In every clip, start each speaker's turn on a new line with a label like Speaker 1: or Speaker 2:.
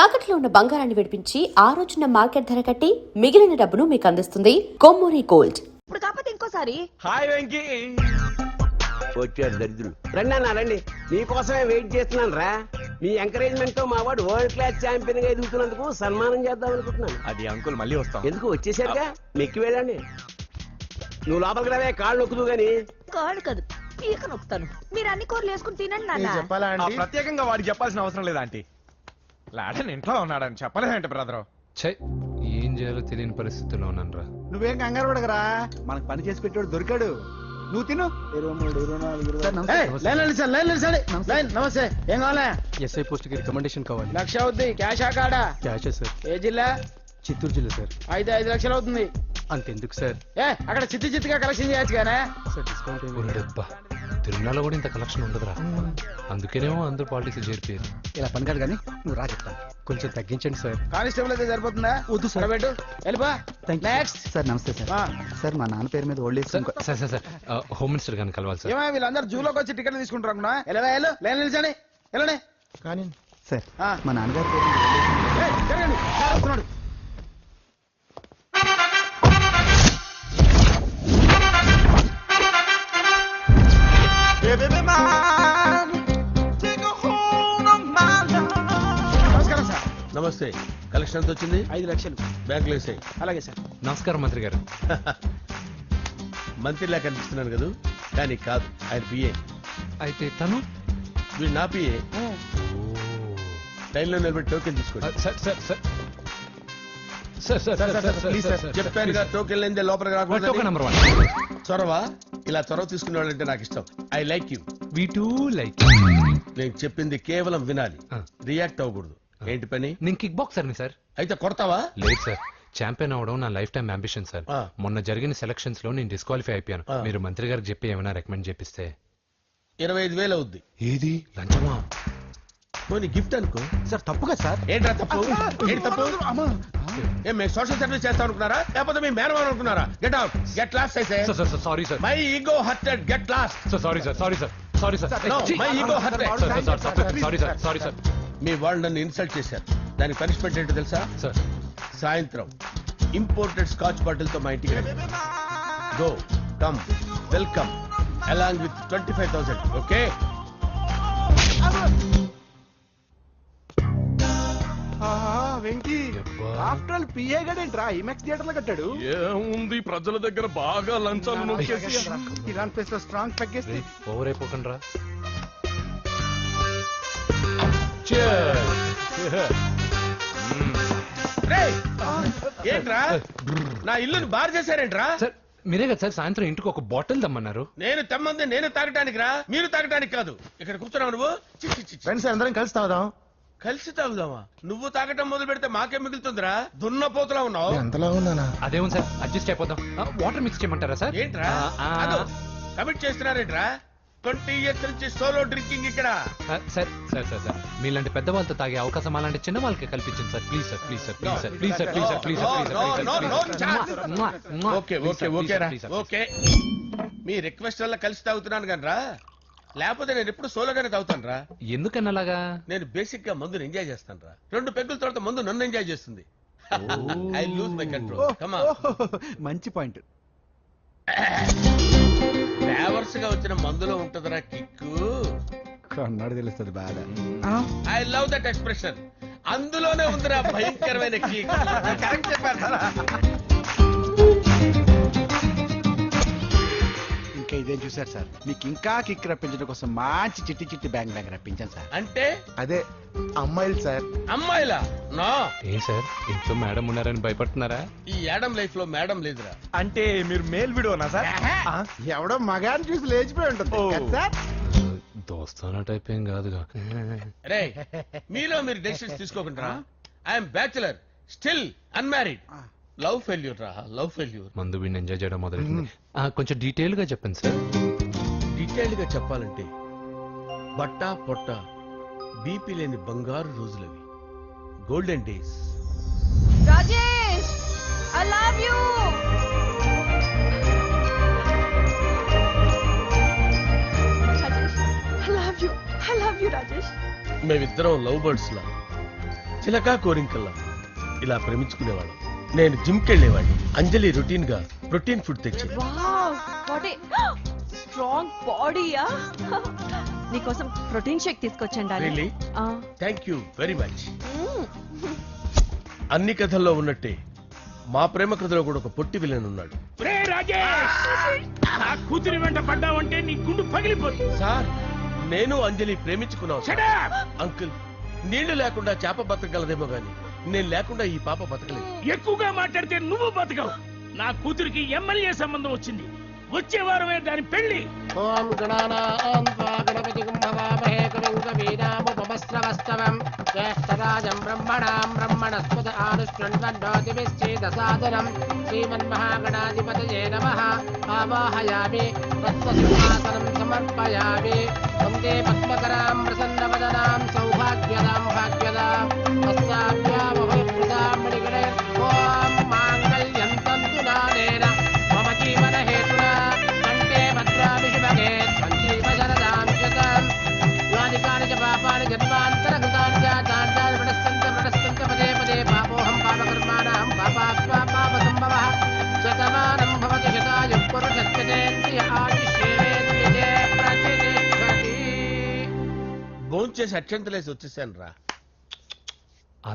Speaker 1: తాకట్లో ఉన్న బంగారాన్ని విడిపించి ఆ రోజున మార్కెట్ ధర కట్టి మిగిలిన డబ్బును మీకు అందిస్తుంది కొమ్మూరి గోల్డ్.
Speaker 2: ఇప్పుడు కాకపోతే ఇంకోసారి.
Speaker 3: హాయ్ వెంకీ.
Speaker 4: వచ్చాడు దరిద్రులు. రండి అన్న రండి, మీకోసమే వెయిట్ చేస్తున్నాను రా. మీ ఎంకరేజ్మెంట్ తో మా వాడు వరల్డ్ క్లాస్ ఛాంపియన్ గా ఎదుగుతున్నందుకు సన్మానం చేద్దాం అనుకుంటున్నాను.
Speaker 3: అది అంకుల్ మళ్ళీ వస్తాం.
Speaker 4: ఎందుకు వచ్చేసరిగా మెక్కి వెళ్ళండి. నువ్వు లోపలికి రావే, కాళ్ళు నొక్కుదు గాని.
Speaker 2: కాళ్ళు కాదు, పీక నొక్కుతాను. మీరు అన్ని కూరలు వేసుకుని తినండి నాన్న.
Speaker 5: చెప్పాలా
Speaker 3: ఆ,
Speaker 5: ఆంటీ?
Speaker 3: ప్రత్యేకంగా వాడికి చెప్పాల్సిన అవసరం లేదా ఆంటీ? లాడన్ ఇంట్లో ఉన్నాడని చెప్పలేదంటే బ్రదరు.
Speaker 6: ఛై, ఏం చేయాలో తెలియని పరిస్థితుల్లో ఉన్నానురా.
Speaker 5: నువ్వేం కంగారు పడకరా, మనకు పని చేసి పెట్టాడు దొరికాడు. నువ్వు తిను. 23, 24,
Speaker 7: ఏయ్, లైన్ నిలిచండి, లైన్ నిలిచండి. లైన్, నమస్తే. ఏం కావాలా?
Speaker 6: ఎస్ఐ పోస్ట్ కి రికమెండేషన్ కావాలి.
Speaker 7: 1,00,000 అవుద్ది. క్యాషా కార్డా?
Speaker 6: Cash sir.
Speaker 7: ఏ జిల్లా?
Speaker 6: చిత్తూరు జిల్లా సార్.
Speaker 7: అయితే 5 లక్షలు అవుతుంది.
Speaker 6: అంతెందుకు సార్?
Speaker 7: అక్కడ చిత్తుగా కలెక్షన్ చేయొచ్చు కానీ.
Speaker 6: సార్ డిస్కౌంట్ డబ్బా, తిరుమలలో కూడా ఇంత కలెక్షన్ ఉండదురా. అందుకేనేమో అందరూ పాలిటిక్స్ చేరిపోయారు.
Speaker 5: ఇలా పని కాదు కానీ నువ్వు రా చెప్తాను.
Speaker 6: కొంచెం తగ్గించండి సార్.
Speaker 7: కానిస్టేబుల్ అయితే సరిపోతుందా?
Speaker 5: వద్దు సార్.
Speaker 7: పెట్టు, వెళ్ళిపో. నెక్స్ట్.
Speaker 5: సార్ నమస్తే సార్. సార్ మా నాన్న పేరు మీద old age
Speaker 6: sir sir sir sir home minister గారిని కలవాలి సార్.
Speaker 7: ఏమో వీళ్ళందరూ జూలోకి వచ్చి టికెట్ తీసుకుంటారు అనుకున్నా. వెళ్ళు, లైన్ నిలిచండి. వెళ్ళండి.
Speaker 5: కానీ సార్
Speaker 7: ఆ.
Speaker 5: మా నాన్నగారి పేరు మీద old age
Speaker 7: ఏయ్, జరగండి. సార్ వస్తున్నాడు. నమస్కారం సార్.
Speaker 4: నమస్తే. కలెక్షన్ ఎంత వచ్చింది?
Speaker 7: 5 లక్షలు.
Speaker 4: బ్యాంకులో వేసాయి.
Speaker 7: అలాగే సార్.
Speaker 6: నమస్కారం మంత్రి గారు.
Speaker 4: మంత్రిలా కనిపిస్తున్నాను కదా, కానీ కాదు, ఆయన పిఏ.
Speaker 6: అయితే తను
Speaker 4: వీడు నా పిఏ. లైన్లో నిలబడి టోకెన్ తీసుకోండి.
Speaker 6: Sir sir sir sir sir sir
Speaker 5: please,
Speaker 6: sir
Speaker 5: sir.
Speaker 4: చెప్పాను కదా, టోకెన్ లేదే లోపలికి
Speaker 6: టోకెన్
Speaker 4: రాకూడదు.
Speaker 6: నెంబర్ 1.
Speaker 4: చొరవ, ఇలా చొరవ తీసుకునే వాళ్ళంటే నాకు ఇష్టం. I like you.
Speaker 6: We two like.
Speaker 4: నేను చెప్పింది కేవలం వినాలి,
Speaker 6: ఆ.
Speaker 4: రియాక్ట్ అవ్వకూడదు. ఏంటి పని?
Speaker 6: నేను కిక్ బాక్సర్ని సార్.
Speaker 4: అయితే కొడతావా?
Speaker 6: లేదు సార్, ఛాంపియన్ అవడం నా లైఫ్ టైం అంబిషన్ సార్.
Speaker 4: ఆ.
Speaker 6: మొన్న జరిగిన సెలక్షన్స్ లో నేను డిస్క్వాలిఫై అయిపోయాను.
Speaker 4: ఆ.
Speaker 6: మీరు మంత్రి గారికి చెప్పి ఏమైనా రికమెండ్ చేపిస్తే.
Speaker 4: 25,000 అవుద్ది.
Speaker 6: ఏది లంచమా?
Speaker 4: పోనీ గిఫ్ట్ అనుకో.
Speaker 5: సార్ తప్పు కదా సార్.
Speaker 4: ఏంట్రా తప్పు? ఏంటి తప్పు? ఏం మేము సోషల్ సర్వీస్ చేస్తాం అనుకున్నారా, లేకపోతే మీ మేనమాన్ అనుకున్నారా? గెట్ అవుట్, గెట్ లాస్ట్ అయితే.
Speaker 6: Sorry sir.
Speaker 4: My ego hurted, get lost.
Speaker 6: Sorry sir. Sorry sir. Sorry sir.
Speaker 4: No, my ego hurt.
Speaker 6: Sorry sir. Sorry sir.
Speaker 4: మీ వాళ్ళు నన్ను ఇన్సల్ట్ చేశారు. దానికి పనిష్మెంట్ ఏంటో తెలుసా?
Speaker 6: సార్
Speaker 4: సాయంత్రం ఇంపోర్టెడ్ స్కాచ్ బాటిల్ తో మా ఇంటికి రండి. Go, come, welcome along with 25,000. Okay?
Speaker 5: Venky after all PA గడేంట్రా ఇమెక్స్ థియేటర్ లో కట్టాడు.
Speaker 3: ఏముంది, ప్రజల దగ్గర బాగా లంచాలు నొక్కేసి
Speaker 5: ఇరాన్ ప్లేస్ లో స్ట్రాంగ్ తగ్గేస్తే
Speaker 6: ఓవర్ అయిపోకండి రా.
Speaker 4: రేయ్, ఏంట్రా నా ఇల్లుని బార్ చేశారేంట్రా?
Speaker 6: సార్ మీరే కదా సార్ సాయంత్రం ఇంటికి ఒక బాటిల్ దమ్మన్నారు.
Speaker 4: నేను తెమ్మంది నేను తాగటానికి రా, మీరు తాగటానికి కాదు. ఇక్కడ కూర్చున్నావు నువ్వు. చి, చి, చి, చి.
Speaker 5: ఫ్రెండ్స్ అందరం కలిసి తాగుదాం.
Speaker 4: కలిసి తాగుదామా? నువ్వు తాగటం మొదలు పెడితే మాకే మిగులుతుందిరా. దున్నపోతులా ఉన్నావు.
Speaker 5: ఎంతలా ఉన్నానా?
Speaker 6: అదేమో సార్ అడ్జస్ట్ అయిపోదాం. వాటర్ మిక్స్ చేయమంటారా సార్?
Speaker 4: ఏంట్రా కమిట్ చేస్తున్నారేంట్రా? 20 years నుంచి సోలో డ్రింకింగ్ ఇక్కడ.
Speaker 6: సార్ సార్ సార్ సార్ మీలాంటి పెద్ద వాళ్ళతో తాగే అవకాశం అలాంటి చిన్న వాళ్ళకి కల్పించండి sir. Please sir, please sir, please sir, please sir, please sir, please sir.
Speaker 4: Okay okay okay రా, ఓకే. మీ రిక్వెస్ట్ వల్ల కలిసి తాగుతున్నాను కానీ రా, లేకపోతే నేను ఎప్పుడు సోలోగానే తాగుతాను రా.
Speaker 6: ఎందుకన్నా అలాగా? నేను
Speaker 4: నేను బేసిక్ గా మందుని ఎంజాయ్ చేస్తాను రా. 2 పెగ్గుల తర్వాత మందు నన్ను ఎంజాయ్ చేస్తుంది. I lose my control. Come on.
Speaker 5: మంచి పాయింట్.
Speaker 4: ఫ్లేవర్స్ గా వచ్చిన మందులో ఉంటదిరా కిక్కు.
Speaker 5: కన్నాడు తెలుస్తుంది బాగా.
Speaker 4: I love that expression. అందులోనే ఉందిరా భయంకరమైన కిక్. కరెక్ట్ చెప్పారు.
Speaker 5: ఇంకా ఇదేం చూసారు సార్, మీకు ఇంకా కిక్ రప్పించడం కోసం మంచి చిట్టి చిట్టి బ్యాంగ్ బ్యాంగ్ రప్పించాను సార్.
Speaker 4: అంటే
Speaker 5: అదే అమ్మాయిలు సార్.
Speaker 4: అమ్మాయిలా? నా
Speaker 6: ఏం సార్ ఇంట్లో మేడం ఉన్నారని భయపడుతున్నారా?
Speaker 4: ఈ యాడమ్ లైఫ్ లో మేడం లేదురా.
Speaker 3: అంటే మీరు మేల్ వీడియోనా సార్?
Speaker 5: ఎవడో మగాన్ని చూసి లేచిపోయి ఉంటుంది కదా సార్.
Speaker 6: దోస్తానా టైప్ ఏం కాదుగా.
Speaker 4: రే, మీలో మీరు డెసిషన్స్ తీసుకోకుండా. I'm bachelor, still unmarried. Love failure రా, లవ్ ఫెయిల్యూర్.
Speaker 6: మందు వీడిని ఎంజాయ్ చేయడం మొదలైంది. కొంచెం డీటెయిల్ గా చెప్పండి సార్.
Speaker 4: డీటెయిల్డ్ గా చెప్పాలంటే బట్టా పొట్ట బీపీ లేని బంగారు రోజులవి, golden days.
Speaker 2: Rajesh, I love you. Rajesh, I love you, I love you Rajesh.
Speaker 4: మేమిద్దరం లవ్ బర్డ్స్ లా
Speaker 8: చిలకా కోరింకల్లా ఇలా ప్రేమించుకునేవాళ్ళం. నేను జిమ్ కెళ్ళేవాడిని. అంజలి రొటీన్ గా ప్రోటీన్ ఫుడ్ తెచ్చేది.
Speaker 2: వావ్ వాట్ ఏ స్ట్రాంగ్ బాడీయా. నీకోసం ప్రోటీన్ షేక్ తీసుకొచ్చండి
Speaker 8: really thank you very much. అన్ని కథల్లో ఉన్నట్టే మా ప్రేమ కథలో కూడా ఒక పొట్టి విలన్ ఉన్నాడు.
Speaker 9: కూతురి వెంట పడ్డావంటే నీ గుండు పగిలిపోతుంది.
Speaker 8: సార్ నేను అంజలి ప్రేమించుకున్నాను. అంకుల్ నీళ్లు లేకుండా చేప బతకగలదేమో గాని నేను లేకుండా ఈ పాప బతకలేదు.
Speaker 9: ఎక్కువగా మాట్లాడితే నువ్వు బతకవు. నా కూతురికి ఎమ్మెల్యే సంబంధం వచ్చింది. వచ్చే వారమే దాని పెళ్లి.
Speaker 4: ఓం గణానాం త్వా గణపతిం భవామహే కవిం కవీనాముపమస్రవస్తవం జ్యేష్ఠరాజం బ్రహ్మణాం బ్రహ్మణస్పద ఆనుష్ణ్వన్నోతిభిశ్చేదసాదనం శ్రీమన్మహాగణాధిపతయే నమః. ఆవాహయామి తత్వసింహాసనం సమర్పయామి. వందే పద్మకరాం ప్రసన్నవదనాం సౌభాగ్యదాం భాగ్యదాం హస్తాభ్యామభయప్రదాం మణిగణే. ఓం మాంగళ్యం తంతు నానేన మమ జీవన హేతునా కంఠే భద్రాభిషుభగే సంజీవశరదాం శతం. యాని కాని చ పాపాని జన్మాంతరకృతాని జాతాని ప్రణశ్యంత పదే పదే పాపోహం పాపకర్మాణాం పాపాత్మా పాపసంభవః. శతమానం భవతి శతాయుః పురుషస్యేంద్రియ ఆయుష్యేవేంద్రియే ప్రతిష్టతి.
Speaker 8: భోంచేసి అక్షంతలేసి వచ్చేసాను రా. ఆ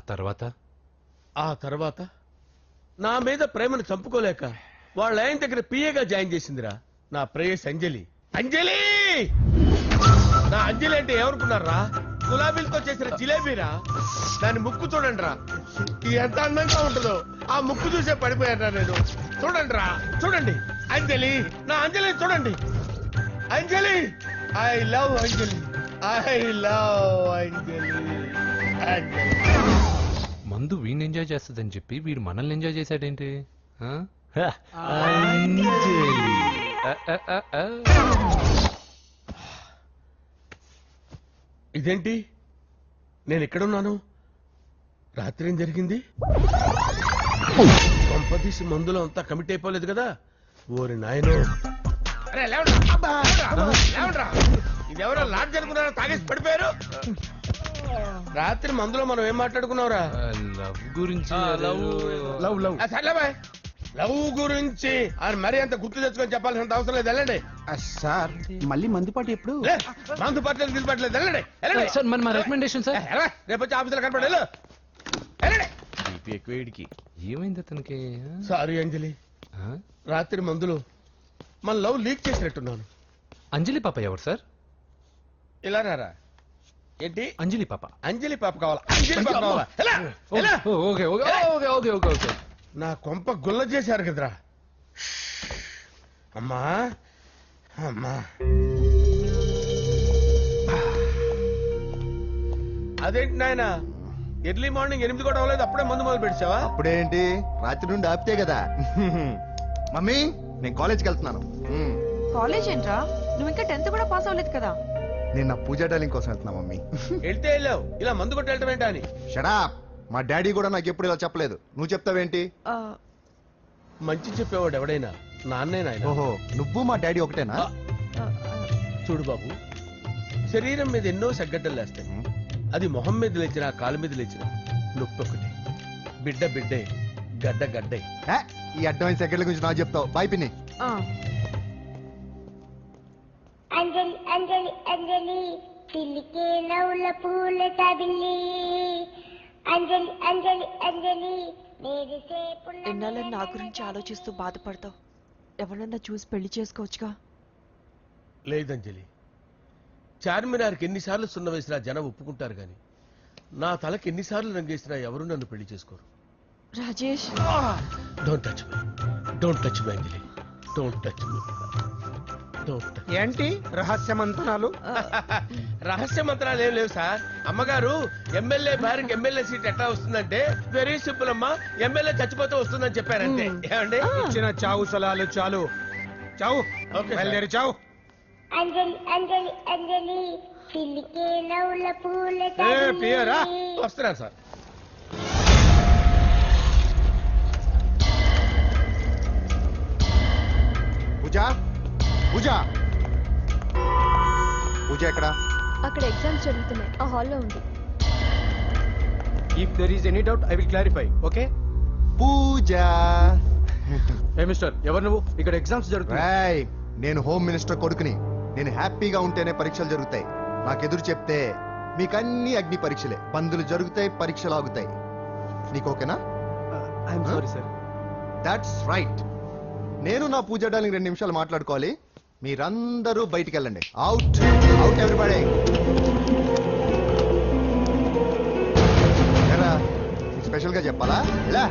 Speaker 8: తర్వాత నా మీద ప్రేమను చంపుకోలేక వాళ్ళ ఆయన దగ్గర పిఏగా జాయిన్ చేసిందిరా నా ప్రేయస్ అంజలి. అంజలి నా అంజలి అంటే ఎవరుకున్నారా? గులాబీలతో చేసిన జిలేబీరా. దాని ముక్కు చూడండి రా ఎంత అందంగా ఉంటుందో. ఆ ముక్కు చూసే పడిపోయారా నేను. చూడండి రా చూడండి అంజలి నా అంజలి చూడండి. Anjali I love Anjali I love Anjali.
Speaker 6: మందు వీడిని ఎంజాయ్ చేస్తుందని చెప్పి వీడు మనల్ని ఎంజాయ్ చేశాడేంటి? ఆ?
Speaker 8: ఇదేంటి నేను ఎక్కడున్నాను? రాత్రి ఏం జరిగింది? కొంపదీసి మందులో అంతా కమిట్ అయిపోలేదు కదా? ఓరి నాయనో. ఇదెవరో లాడ్ జరుగుతున్నారో తాగేసి పడిపోయారు. రాత్రి మందులో మనం ఏం మాట్లాడుకున్నావురా?
Speaker 6: లవ్ గురించి.
Speaker 8: లవ్ గురించి అని మరీ అంత గుర్తు తెచ్చుకొని చెప్పాల్సినంత అవసరం లేదు. వెళ్ళండి
Speaker 5: సార్ మళ్ళీ మందుపాటి ఎప్పుడు?
Speaker 8: మందు పట్టలేదు తీసుపట్టలేదు. వెళ్ళండి వెళ్ళండి.
Speaker 6: సార్ మన రికమెండేషన్ సార్.
Speaker 8: రేపు వచ్చి ఆఫీసులో కనపడి ఎక్కువేడికి.
Speaker 6: ఏమైంది అతనికి?
Speaker 8: సారీ అంజలి రాత్రి మందులో మన లవ్ లీక్ చేసినట్టున్నాను.
Speaker 6: అంజలి పాప ఎవరు సార్?
Speaker 8: ఇలా రారా. ఏంటి
Speaker 6: అంజలి పాప?
Speaker 8: అంజలి పాప కావాలా? అంజలి పాప కావాలా?
Speaker 6: Okay okay okay okay okay okay.
Speaker 8: నా కొంప గుల్ల చేశారు కదరా. అమ్మా అమ్మా అదేంటి నాయన ఎర్లీ మార్నింగ్ 8 కూడా అవ్వలేదు అప్పుడే మందు మొదలు పెట్టావా?
Speaker 5: అప్పుడేంటి రాత్రి నుండి ఆపితే కదా. మమ్మీ నేను కాలేజ్కి వెళ్తున్నాను.
Speaker 2: కాలేజ్ ఏంట్రా? నువ్వు ఇంకా 10th కూడా పాస్ అవ్వలేదు కదా.
Speaker 5: నేను నా పూజా డాలింగ్ కోసం వెళ్తున్నా మమ్మీ.
Speaker 8: వెళ్తే వెళ్ళావు ఇలా మందు కొట్టి వెళ్ళటం ఏంటా అని.
Speaker 5: షడా మా డాడీ కూడా నాకు ఎప్పుడు ఇలా చెప్పలేదు. నువ్వు చెప్తావేంటి?
Speaker 8: మంచి చెప్పేవాడు ఎవడైనా నాన్నే నాయన.
Speaker 5: ఓహో నువ్వు మా డాడీ ఒకటేనా?
Speaker 8: చూడు బాబు శరీరం మీద ఎన్నో సగ్గడ్డలు లేస్తాయి. అది మొహం మీద లేచినా కాలు మీద లేచినా నొప్పి ఒకటి. బిడ్డ బిడ్డే గడ్డ గడ్డే.
Speaker 5: ఈ అడ్వాన్స్ సెకండ్ల గురించి నాకు చెప్తావు. బాయ్ పిన్ని.
Speaker 10: అంజలి అంజలి అంజలి పిల్లికే నవ్వుల పూల తబిల్లి. అంజలి అంజలి అంజలి
Speaker 2: ఎన్నాళ్ళ నా గురించి ఆలోచిస్తూ బాధపడతావు. ఎవరన్నా చూసి పెళ్లి చేసుకోవచ్చుగా.
Speaker 8: లేదంజలి చార్మినార్కి ఎన్నిసార్లు సున్న వేసినా జనం ఒప్పుకుంటారు గాని నా తలకి ఎన్నిసార్లు రంగేసినా ఎవరు నన్ను పెళ్లి చేసుకోరు.
Speaker 2: Rajesh
Speaker 8: don't touch me. Don't touch me Anjali. Don't touch me.
Speaker 7: ఏంటి రహస్య మంత్రాలు?
Speaker 8: రహస్య మంత్రాలు ఏం లేవు సార్. అమ్మగారు ఎమ్మెల్యే భార్యకి ఎమ్మెల్యే సీట్ ఎట్లా వస్తుందంటే వెరీ సింపుల్ అమ్మా ఎమ్మెల్యే చచ్చిపోతే వస్తుందని చెప్పారంటే. ఏమండి
Speaker 7: ఇచ్చిన చావు సలాలు చాలు. చావు బయలుదేరి చావు.
Speaker 10: అంజలి అంజలి అంజలి పిల్లికే నవ్వుల పూల
Speaker 8: పియరా వస్తున్నాను సార్.
Speaker 5: పూజ పూజ పూజ ఎక్కడ?
Speaker 10: అక్కడ ఎగ్జామ్స్ జరుగుతున్నాయి. ఆ హాల్లో ఉంది.
Speaker 7: If there is any doubt, I will clarify. Okay?
Speaker 5: Puja
Speaker 7: Hey, mister, ఎవరు నువ్వు? ఇక్కడ ఎగ్జామ్స్ జరుగుతున్నాయి.
Speaker 5: రాయ్ నేను హోమ్ మినిస్టర్ కొడుకుని. నేను హ్యాపీగా ఉంటేనే పరీక్షలు జరుగుతాయి. నాకెదురు చెప్తే మీకన్నీ అగ్ని పరీక్షలే. బందులు జరుగుతాయి, పరీక్షలు ఆగుతాయి. నీకు ఓకేనా?
Speaker 7: I'm sorry sir.
Speaker 5: That's right. నేను నా పూజ డార్లింగ్ 2 నిమిషాలు మాట్లాడుకోవాలి. మీరందరూ బయటికి వెళ్ళండి. Out out everybody. స్పెషల్ గా చెప్పాలా? ఇలా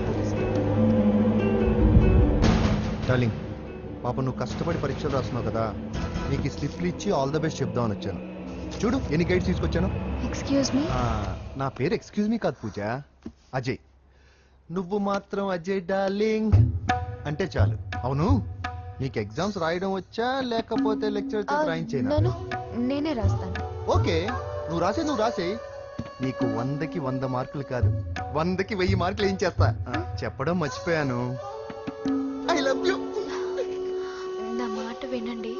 Speaker 5: డార్లింగ్, పాప నువ్వు కష్టపడి పరీక్షలు రాస్తున్నావు కదా, నీకు ఈ స్లిప్లు ఇచ్చి ఆల్ ద బెస్ట్ చెప్దామని వచ్చాను. చూడు ఎన్ని గైడ్స్ తీసుకొచ్చాను.
Speaker 2: Excuse me.
Speaker 5: నా పేరు ఎక్స్క్యూజ్ మీ కాదు పూజ, అజయ్. నువ్వు మాత్రం అజయ్ డార్లింగ్ అంటే చాలు. అవును, నీకు ఎగ్జామ్స్ రాయడం వచ్చా లేకపోతే లెక్చర్ రాయించేనా?
Speaker 2: నేనే రాస్తాను.
Speaker 5: ఓకే, నువ్వు రాసే. నీకు 100కి 100 మార్కులు కాదు, 100కి 1000 మార్కులు ఏం చేస్తా. చెప్పడం మర్చిపోయాను, ఐ లవ్ యూ.
Speaker 2: నా మాట వినండి.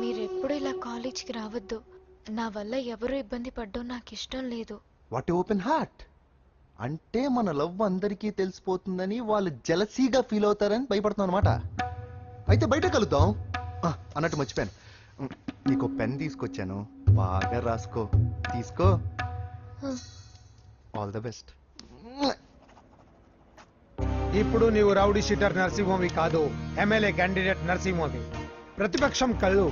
Speaker 2: మీరెప్పుడు ఇలా కాలేజ్కి రావద్దు. నా వల్ల ఎవరు ఇబ్బంది పడ్డం నాకు ఇష్టం లేదు.
Speaker 5: వాట్ ఓపెన్ హార్ట్ అంటే మన లవ్ అందరికీ తెలిసిపోతుందని వాళ్ళు జలసీగా ఫీల్ అవుతారని భయపడుతున్నాను అనమాట. అయితే బయట కలుద్దాం. అన్నట్టు మర్చిపోయాను, నీకు పెన్ తీసుకొచ్చాను, బాగా రాసుకో. తీసుకో. All the best.
Speaker 7: ఇప్పుడు నీవు రౌడీ షీటర్ నరసింహవి కాదు, ఎమ్మెల్యే క్యాండిడేట్ నరసింహవి. ప్రతిపక్షం కళ్ళు,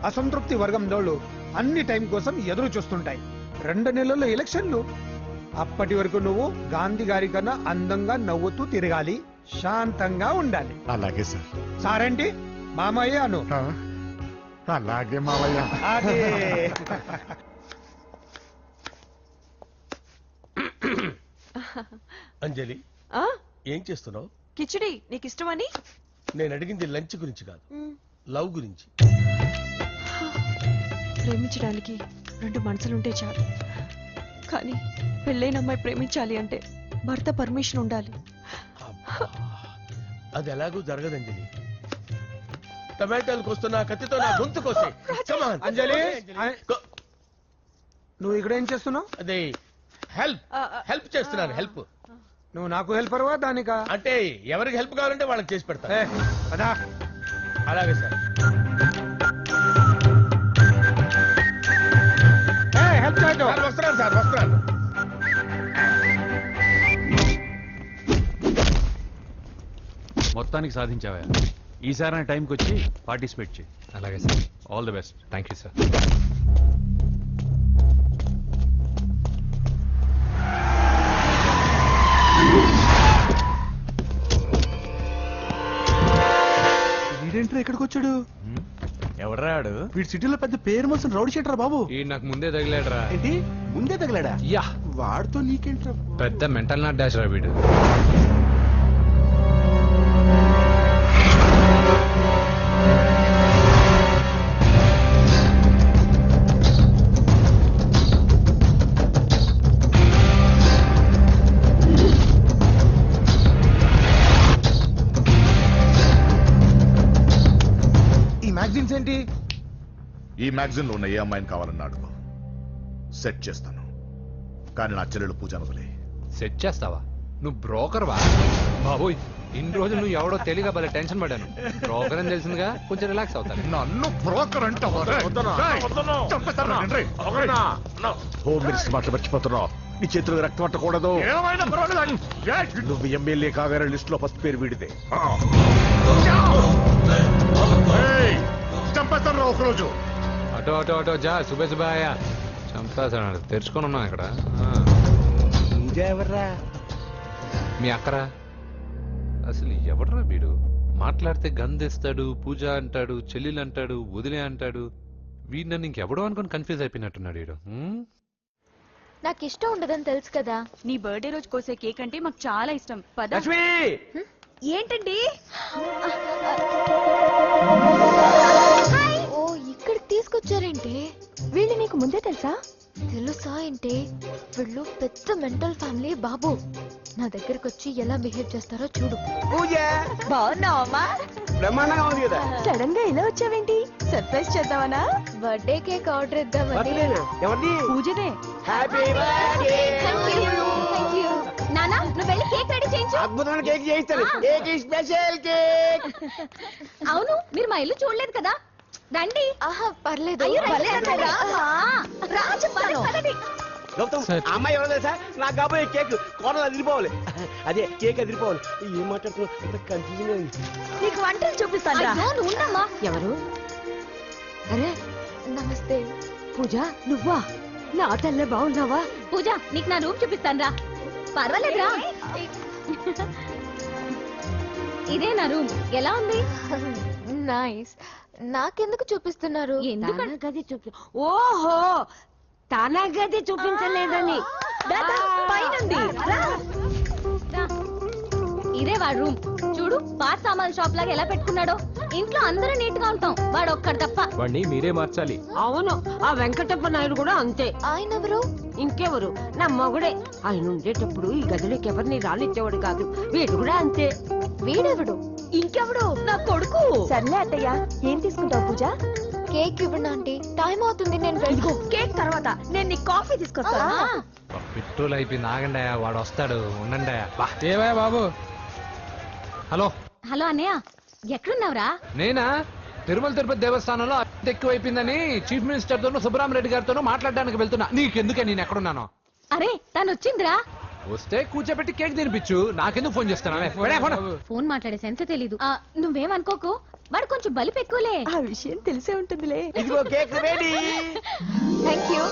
Speaker 7: అసంతృప్తి వర్గం దోళ్ళు అన్ని టైం కోసం ఎదురు చూస్తుంటాయి. 2 నెలల్లో ఎలక్షన్లు. అప్పటి వరకు నువ్వు గాంధీ గారి కన్నా అందంగా నవ్వుతూ తిరగాలి, శాంతంగా ఉండాలి.
Speaker 3: అలాగే సార్.
Speaker 7: సారేంటి మామయ్య అను.
Speaker 3: అలాగే మావయ్య.
Speaker 7: అదే.
Speaker 8: అంజలి, ఏం చేస్తున్నావు?
Speaker 2: కిచిడి నీకు ఇష్టమని.
Speaker 8: నేను అడిగింది లంచ్ గురించి కాదు, లవ్ గురించి.
Speaker 2: ప్రేమించడానికి 2 మనసులుంటే చాలు, కానీ పెళ్ళైన అమ్మాయి ప్రేమించాలి అంటే భర్త పర్మిషన్ ఉండాలి.
Speaker 8: అబ్బా, అది ఎలాగూ జరగదు అంజలి. టమాటాలకు వస్తున్న కత్తితో నా గొంతు కోసే.
Speaker 7: అంజలి, నువ్వు ఇక్కడ ఏం చేస్తున్నావు?
Speaker 8: అదే హెల్ప్ చేస్తున్నాను. హెల్ప్.
Speaker 7: నువ్వు నాకు హెల్పర్వా దానికా?
Speaker 8: అంటే ఎవరికి హెల్ప్ కావాలంటే వాళ్ళకి చేసి పెడతా.
Speaker 7: అదా
Speaker 8: అలాగే సార్.
Speaker 7: హెల్ప్ చేయడం.
Speaker 8: వస్తున్నాను సార్, వస్తున్నాను.
Speaker 11: మొత్తానికి సాధించావా? ఈసారి టైంకి వచ్చి పార్టిసిపేట్ చేయి.
Speaker 6: అలాగే sir.
Speaker 11: All the best.
Speaker 6: Thank you sir.
Speaker 5: వీడేంట్రా ఇక్కడికి వచ్చాడు?
Speaker 11: ఎవడ్రాడు?
Speaker 5: వీడి సిటీలో పెద్ద పేరు మోసిన రౌడీ షీటర్ బాబు.
Speaker 6: ఈ నాకు ముందే తగిలాడరా.
Speaker 5: ఏంటి ముందే తగిలాడా?
Speaker 6: యా,
Speaker 5: వాడితో నీకేంట్రా?
Speaker 6: పెద్ద మెంటల్ నాట్ డాష్ రా వీడు.
Speaker 7: మ్యాగజైన్స్ ఏంటి?
Speaker 3: ఈ మ్యాగజైన్ లో ఉన్న ఏ అమ్మాయిని కావాలని అడుగు, సెట్ చేస్తాను. కానీ నా చెల్లెలు పూజ వదిలే.
Speaker 6: సెట్ చేస్తావా? నువ్వు బ్రోకర్ వా? బాబోయ్, ఇన్ని రోజులు నువ్వు ఎవడో తెలియక భలే టెన్షన్ పడ్డాను. బ్రోకర్ అని తెలిసిందిగా కొంచెం రిలాక్స్ అవుతాను.
Speaker 3: నన్ను బ్రోకర్ అంటావా? హోమ్ మినిస్టర్ మాట మర్చిపోతున్నావు. నీ చేతులకు రక్తం పట్టకూడదు. నువ్వు ఎమ్మెల్యే కాగానే లిస్ట్ లో ఫస్ట్ పేరు వీడితే. చంపేస్తాను ఒకరోజు.
Speaker 6: అటో అటో అటో జా, సుబే సుబాయా. చంపేస్తాడు. తెరుచుకొని ఉన్నాను ఇక్కడ.
Speaker 5: ఎవర్రా?
Speaker 6: మీ అక్కరా? అసలు ఎవడరా వీడు? మాట్లాడితే గంధేస్తాడు, పూజ అంటాడు, చెల్లెలు అంటాడు, వదిలే అంటాడు. వీడు నన్ను ఇంకెవడో అనుకుని కన్ఫ్యూజ్ అయిపోయినట్టున్నాడు వీడు.
Speaker 2: నాకు ఇష్టం ఉండదని తెలుసు కదా.
Speaker 12: నీ బర్త్డే రోజు కోసే కేక్ అంటే మాకు చాలా ఇష్టం. పద. ఏంటండి?
Speaker 2: ఓ, ఇక్కడికి తీసుకొచ్చారేంటి? వీళ్ళు నీకు ముందే తెలుసా? తెలుసా ఏంటి? వీళ్ళు పెద్ద మెంటల్ ఫ్యామిలీ బాబు. నా దగ్గరకు వచ్చి ఎలా బిహేవ్ చేస్తారో చూడు.
Speaker 12: బాగున్నావమ్మా?
Speaker 4: బ్రహ్మాండంగా ఉంది కదా.
Speaker 12: సడన్ గా ఇలా వచ్చావేంటి? సర్ప్రైజ్ చేద్దామనా?
Speaker 2: బర్త్డే కేక్ ఆర్డర్ ఇద్దామని.
Speaker 4: ఎవరిది?
Speaker 12: పూజదే.
Speaker 4: Happy birthday.
Speaker 2: Thank you. నానా నువ్వు వెళ్ళి కేక్ రెడీ చేయించు.
Speaker 4: అద్భుతమైన కేక్ చేయిస్తాను. Cake special cake.
Speaker 2: అవును మీరు మా ఇల్లు చూడలేదు కదా, రండి. పర్లేదు. అయ్యో, రండి. రా చెప్తాను.
Speaker 4: గౌతమ్, ఆ అమ్మాయి ఎవరో తెలుసా? నాకు కాబోయే కేక్ కోడలు అదిరిపోవాలి. అదే కేక్ అదిరిపోవాలి. ఏం మాట్లాడుతున్నావు? కన్ఫ్యూజన్ ఉంది.
Speaker 2: నీకు వంటలు చూపిస్తాను. నువ్వు ఉండమ్మా. ఎవరు? అరే నమస్తే. పూజ నువ్వా? నా తల్లే బాగున్నావా? పూజ నీకు నా రూమ్ చూపిస్తాను రా. పర్వాలేదురా. ఇదే నా రూమ్. ఎలా ఉంది? నైస్. నాకెందుకు చూపిస్తున్నారు? గది చూపి. ఓహో, తన గది చూపించలేదని. పైనుంది. ఇదే వాడు రూమ్. చూడు పాత సామాన్ షాప్ లాగా ఎలా పెట్టుకున్నాడో. ఇంట్లో అందరూ నీట్ గా ఉంటాం, వాడు ఒక్కడు తప్ప.
Speaker 11: వాడిని మీరే మార్చాలి.
Speaker 13: అవును, ఆ వెంకటప్ప నాయుడు కూడా అంతే.
Speaker 2: ఆయన ఎవరు?
Speaker 13: ఇంకెవరు, నా మొగుడే. ఆయన ఉండేటప్పుడు ఈ గదిలోకి ఎవరిని రానిచ్చేవాడు కాదు. వీడు కూడా అంతే.
Speaker 2: వీడెవడు?
Speaker 13: ఇంకెవడు, నా కొడుకు.
Speaker 2: సర్లే అత్తయ్య, ఏం తీసుకుంటావు పూజ? కేక్ ఇవ్వండి ఆంటీ, టైం అవుతుంది. నేను వెళ్ళి
Speaker 13: కేక్ తర్వాత నేను నీ కాఫీ తీసుకొస్తాను.
Speaker 6: పెట్రోల్ అయిపోయింది, ఆగండి, వాడు వస్తాడు, ఉండండి.
Speaker 11: ఏవా బాబు?
Speaker 6: హలో
Speaker 2: హలో అన్నయ్య, ఎక్కడున్నావురా?
Speaker 6: నేనా? తిరుమల తిరుపతి దేవస్థానంలో అత్యంత ఎక్కువైపోయిందని చీఫ్ మినిస్టర్ తోనూ సుబ్బరామరెడ్డి గారితోనూ మాట్లాడడానికి వెళ్తున్నా. నీకెందుకే నేను ఎక్కడున్నాను?
Speaker 2: అరే తను వచ్చిందిరా.
Speaker 6: వస్తే కూర్చోబెట్టి కేక్ తినిపించు, నాకెందుకు ఫోన్ చేస్తాను?
Speaker 2: ఫోన్ మాట్లాడే సెన్స్ తెలీదు. నువ్వేమనుకోకు, వాడు కొంచెం బలిపు ఎక్కువలే.
Speaker 13: ఆ విషయం తెలిసే ఉంటుందిలే.
Speaker 4: ఇదిగో కేక్ రెడీ.
Speaker 2: Thank you.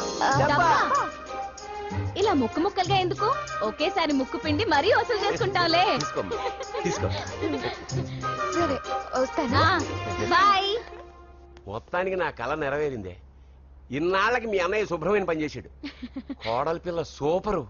Speaker 2: ఇలా ముక్కు ముక్కలుగా ఎందుకు, ఒకేసారి ముక్కు పిండి మరీ వసూలు చేసుకుంటావులే.
Speaker 4: తీసుకో.
Speaker 2: సరే వస్తానా. బాయ్.
Speaker 4: మొత్తానికి నా కళ నెరవేరిందే. ఇన్నాళ్ళకి మీ అన్నయ్య శుభ్రమైన పని చేశాడు. కోడలి పిల్ల సూపరు.